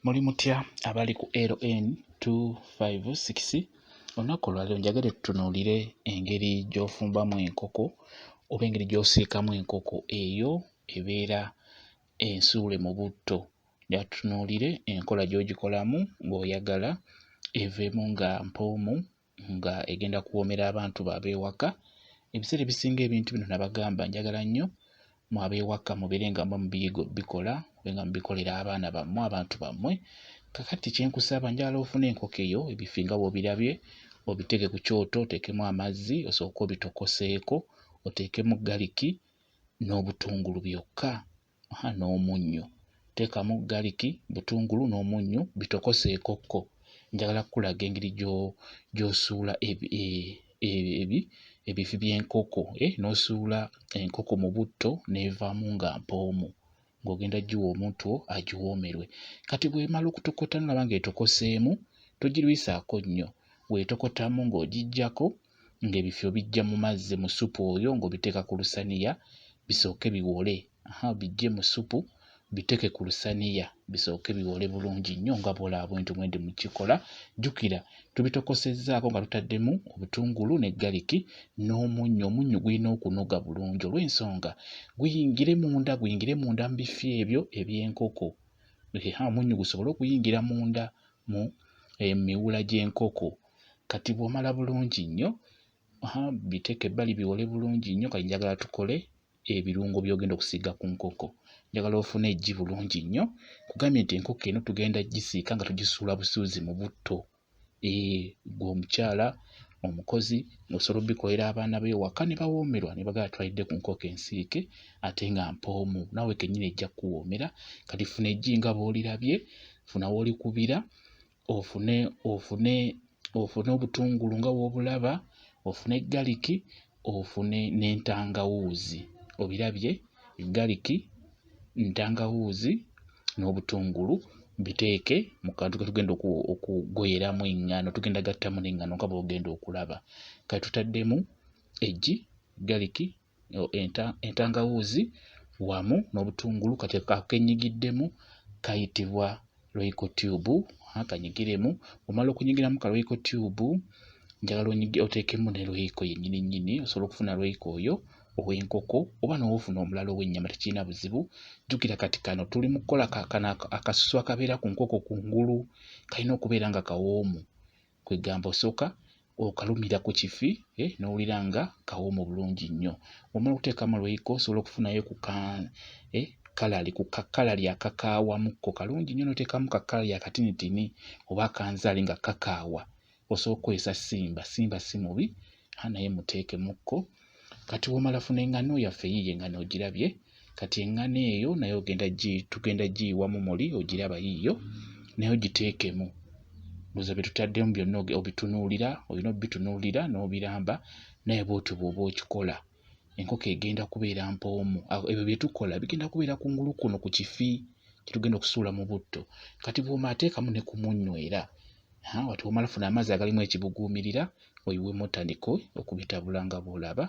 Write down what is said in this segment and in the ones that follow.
Muli mutya abali ku LN 256 olunaku olwaleero njagala tutunuulire engeri gy'ofumbamu enkoko oba engeri gy'osiikamu enkoko eyo ebeera ensuule mu butto. Njagala tutunuulire enkola gy'ogikolamu ng'oyagala eveemu nga mpoomu nga egenda kuwoomera abantu bo ab'ewaka. Ebiseera ebisinga ebintu bino nabagamba njagala nnyo mu ab'ewaka mubeere nga bikola nga mubikolera abaana bammwe abantu bammwe. Kakati kyenkusaba njagala ofune enkoko eyo ebifi nga bw'obirabye obiteeke ku kyoto oteekemu amazzi osooke obitokoseeko oteekemu galiki n'obutungulu byokka n'omunnyo. Teekamu galiki, butungulu n'omunnyo bitokoseekokko. Njagala kukulaga engeri gy'osuula ebifi by'enkoko n'osuula enkoko mu butto n'evaamu nga mpoomu ng'ogenda giwa omuntu wo agiwoomerwe. Kati bw'emala okutokota n'olaba ng'etokoseemu togirwisaako nnyo. Bw'etokotamu ng'ogiggyako ng'ebifi obiggya mu mazzi mu ssupu oyo ng'obiteeka ku lusaniya bisooke biwole. Biggye mu ssupu biteeke ku lusaniya bisooke biwole bulungi nnyo nga bw'olaba bwentyo bwe ndi mu kikola. Jjukira tubitokosezzaako nga tutaddemu obutungulu ne galiki n'omunnyo. Omunnyo gulina okunoga bulungi olw'ensonga guyingire munda mu bifi ebyo eby'enkoko. Omunnyo gusobole okuyingira munda mu miwula gy'enkoko. Kati bw'omala bulungi nnyo biteeke ebbali biwole bulungi nnyo. Kati njagala tukole ebirungo by'ogenda okusiiga ku nkoko. Njagala ofune eggi bulungi nnyo. Kugambye nti enkoko eno tugenda gisiika nga tugisuula busuuzi mu butto. Gwe omukyala omukozi osobola obbikolera abaana b'ewaka ne bawoomerwa ne bagala twalidde ku nkoko ensiike ate nga mpoomu. Naawe kennyini ejja kuwoomera. Kati funa eggi nga bw'olirabye, funa w'olikubira, ofune obutungulu nga bw'obulaba, ofune galiki, ofune n'entangawuuzi. Obirabye galiki, ntangawuuzi n'obutungulu biteeke mu kantu ke tugenda okugoyeramu eŋŋaano. Tugenda gattamu n'eŋŋaano nga bw'ogenda okulaba. Kati tutaddemu eggi, galiki, entangawuuzi wamu n'obutungulu. Kati akenyigiddemu kayitibwa royco tube. Kanyigiremu. Omala okunyigiramu ka royco tube njagala oteekemu ne royco yennyini. Osobola okufuna royco oyo ow'enkoko oba n'ofuna omulala ow'ennyama tekirina buzibu. Jjukira kati kano tuli mu kukola akasusu akabeera ku nkoko kungulu kalina okubeera nga kawoomu. Kwegamba osooka okalumira ku kifi n'owulira nga kawoomu bulungi nnyo. Omala okuteekamu royco osobola okufunayo ku kakalali akakaawamukko kalungi nnyo n'oteekamu kakalali akatinitini oba akanzaali nga kakaawa. Osobola okukozesa simba si mubi naye muteekemukko. Kati w'omala funa eŋŋano yaffe yiiyo eŋŋano ogirabye. Kati eŋŋano eyo nayo tugenda giyiwamu muli ogiraba yiiyo naye ogiteekemu. Ndowooza bye tutaddemu byonna obitunuulira, olina obbitunuulira n'obiramba naye bw'otyo bw'oba okikola. Enkoko egenda kubeera mpoomu. Ebyo bye tukola bigenda kubeera kungulu kuno ku kifi kye tugenda okusuula mu butto. Kati bw'omala teekamu ne ku munnyo era. Kati bw'omala funa amazzi agalimu ekibuguumirira oyiwemu otandike okubitabula nga bw'olaba.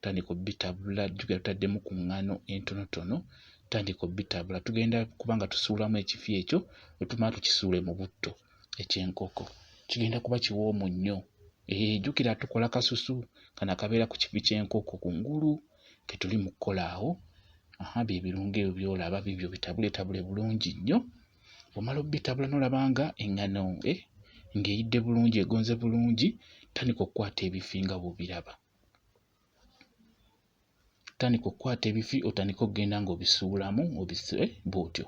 Tandika obbitabula. Jjukira tutaddemu ku ŋŋaano entonotono. Tandika obbitabula. Tugenda kubanga tusuulamu ekifi ekyo otumala tukisuule mu butto eky'enkoko. Kigenda kuba kiwoomu nnyo. Jjukira tukola kasusu kano akabeera ku kifi ky'enkoko kungulu ke tuli mu kukola awo. Bye birungo ebyo by'olaba bibyo bitabuletabule bulungi nnyo. Omala obbitabula n'olaba nga eŋŋano ng'eyidde bulungi egonze bulungi. Tandika okukwata ebifi nga bw'obiraba. Tandika okukwata ebifi otandika okugenda ng'obisuulamu bw'otyo.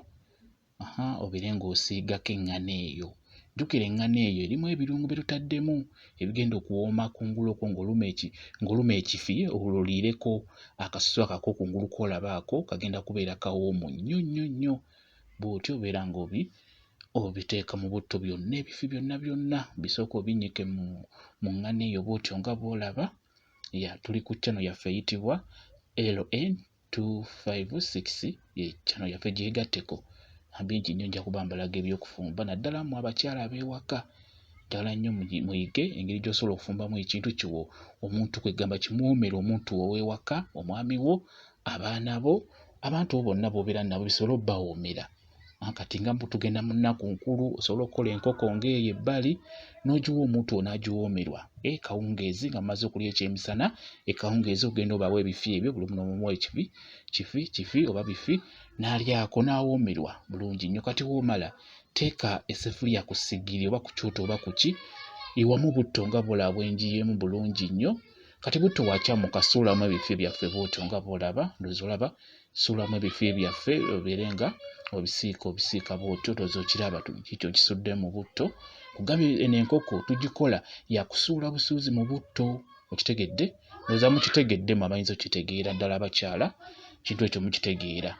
Obeere ng'osiigako eŋŋano eyo. Jjukira eŋŋano eyo erimu ebirungo bye tutaddemu ebigenda okuwooma kungulu okwo ng'oluma ekifi ololiireko akasusu akako kungulu k'olabaako kagenda kubeera kawoomu nnyo nnyo nnyo. Bw'otyo obeera ng'obiteeka mu butto byonna ebifi byonna bisooka obinnyike mu ŋŋano eyo bw'otyo nga bw'olaba. Tuli ku channel yaffe eyitibwa LN 256 channel yaffe gyegatteko. Bingi nnyo nja kuba mbalaga eby'okufumba naddala mu abakyala ab'ewaka. Njagala nnyo muyige engeri gy'osobola okufumbamu ekintu kiwo omuntu kwegamba kimuwoomera omuntu wo ow'ewaka, omwami wo, abaana bo, abantu bo bonna b'obeera nabo bisobole obbawoomera. kati nga mbu tugenda mu nnaku nkulu osobola okukola enkoko ng'eyo ebbali n'ogiwa omuntu onaagiwoomerwa kawungeezi nga mmaze okulya ekyemisana ekawungeezi ogenda obawa ebifi ebyo buli omu n'omuwa kifi oba bifi n'alyako n'awoomerwa bulungi nnyo. Kati woomala teeka essefuliya ku ssigiri oba ku kyoto oba ku ki iwamu butto nga bw'olaba bwenjiyeemu bulungi nnyo. Kati butto wakyamuka suulamu ebifi byaffe bw'otyo nga bw'olaba ndowooza olaba suulamu ebifi byaffe obeere nga obisiika bw'otyo ndowooza okiraba kikyo kisudde mu butto. Kugambye eno enkoko tugikola yakusuula busuuzi mu butto okitegedde ndowooza mukitegedde mu abayinza okitegeera ddala abakyala kintu ekyo mukitegeera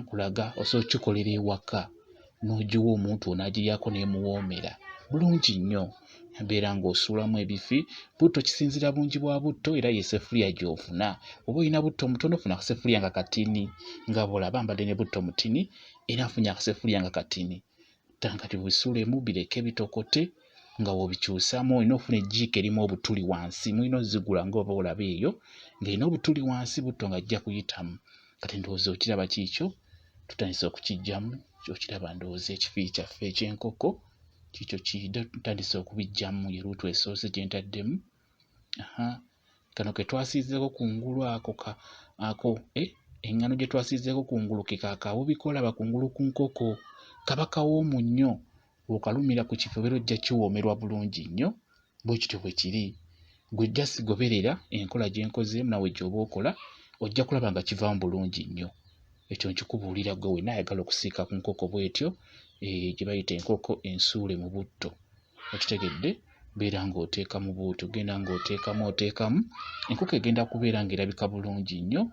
kulaga osobola okikolera ewaka n'ogiwa omuntu onaagiryako n'emuwoomera bulungi nnyo. Mbeera ng'osuulamu ebifi butto kisinziira bungi bwa butto era y'essefuliya gy'ofuna. Oba olina butto mutono ofuna akassefuliya nga katini nga bw'olaba mbadde ne butto mutini era nfunye akassefuliya nga katini. Kati bw'obisuulemu bireke bitokote nga w'obikyusamu olina ofuna ejjiiko erimu obutuli wansi mulina ozzigula ng'oba olaba eyo ng'erina obutuli wansi butto ng'ajja kuyitamu. Kati ndowooza okiraba kiikyo tutandise okukiggyamu okiraba ndowooza ekifi kyaffe eky'enkoko kiikyo tutandise okubiggyamu ye luutu esoose gye ntaddemu. Kano ke twasiizeeko kungulu ako eŋŋano gye twasiizeeko kungulu ke kaakawubika olaba kungulu ku nkoko kaba kawoomu nnyo bw'okalumira ku kifo obeera ojja kiwoomerwa bulungi nnyo bwe kityo bwe kiri. Gwe jja sigoberera enkola gye nkozeemu nawe gy'oba okola ojja kulaba nga kivaamu bulungi nnyo. Ekyo nkikubuulira gwe wenna ayagala okusiika ku nkoko bw'etyo gye bayita enkoko ensuule mu butto okitegedde beera ng'oteekamu bw'otyo ogenda ng'oteekamu enkoko egenda kubeera ng'erabika bulungi nnyo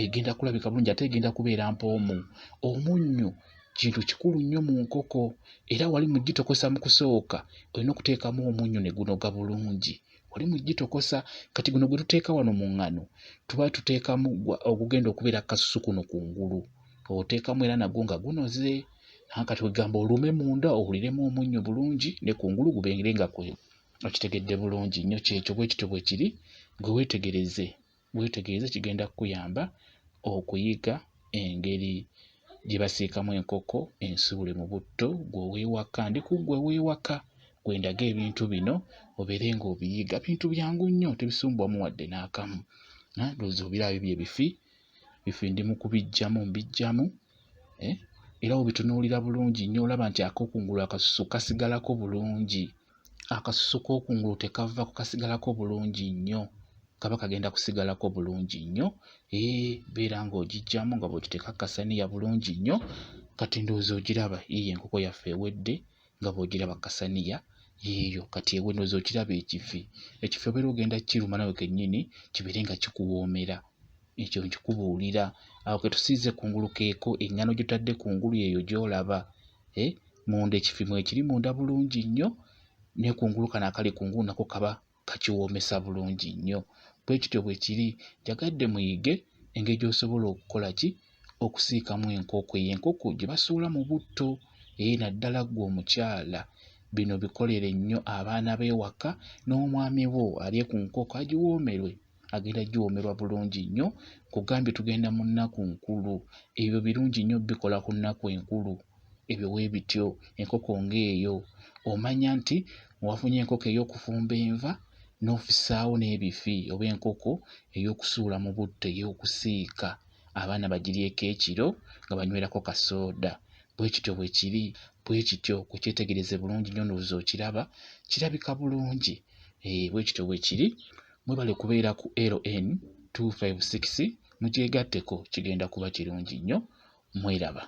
egenda kulabika bulungi ate egenda kubeera mpoomu. Omunnyo kintu kikulu nnyo mu nkoko era wali mugitokosa mu kusooka olina okuteekamu omunnyo ne gunoga bulungi wali mugitokosa. Kati guno gwe tuteeka wano mu ŋŋano tuba tuteekamu ogugenda okubeera kasusu kuno kungulu oteekamu era nagwo nga gunoze. Kati wegamba olume munda owuliremu omunnyo bulungi ne kungulu gubeere nga okitegedde bulungi nnyo. Kyekyo bwe kityo bwe kiri gwe weetegereze kigenda kukuyamba okuyiga engeri gye basiikamu enkoko ensuule mu butto gwe ow'ewaka ndi ku gwe ow'ewaka gwe ndaga ebintu bino obeere ng'obiyiga. Bintu byangu nnyo tebisumbuwamu wadde n'akamu. Ndowooza obiraba bibyo ebifi ndi mu kubiggyamu mbiggyamu era obitunuulira bulungi nnyo olaba nti ak'okungulu akasusu kasigalako bulungi. Akasusu k'okungulu tekavaako kasigalako bulungi nnyo kaba kagenda kusigalako bulungi nnyo. Beera ng'ogiggyamu nga bw'ogiteeka kasaniya bulungi nnyo. Kati ndowooza ogiraba yiyo enkoko yaffe ewedde nga bw'ogiraba kasaniya yiyo kati ewe ndowooza okiraba ekifi obeera ogenda kiruma nawe kennyini kibeere nga kikuwoomera. Ekyo nkikubuulira awo ke tusiize kungulu keeko eŋŋano gye tutadde kungulu yeeyo gy'olaba munda ekifi mwekiri munda bulungi nnyo ne kungulu kano akali kungulu nako kaba kakiwoomesa bulungi nnyo. Bwe kityo bwe kiri njagadde muyige engeri gy'osobola okukola ki okusiikamu enkoko enkoko gye basuula mu butto naddala ggwe omukyala bino bikolere nnyo abaana b'ewaka n'omwami wo alye ku nkoko agiwoomerwe agenda giwoomerwa bulungi nnyo. Kugambye tugenda mu nnaku nkulu ebyo birungi nnyo bikola ku nnaku enkulu ebyo bwe bityo. Enkoko ng'eyo omanya nti wafunye enkoko ey'okufumba enva n'ofisaawo n'ebifi oba enkoko ey'okusuula mu butto ey'okusiika abaana bagiryeko ekiro nga banywerako kasooda. Bwe kityo bwe kiri bwe kityo kukyetegereze bulungi nnyo ndowooza okiraba kirabika bulungi. Bwe kityo bwe kiri mwebale kubeera ku LN 256 mugyegatteko kigenda kuba kirungi nnyo. Mweraba.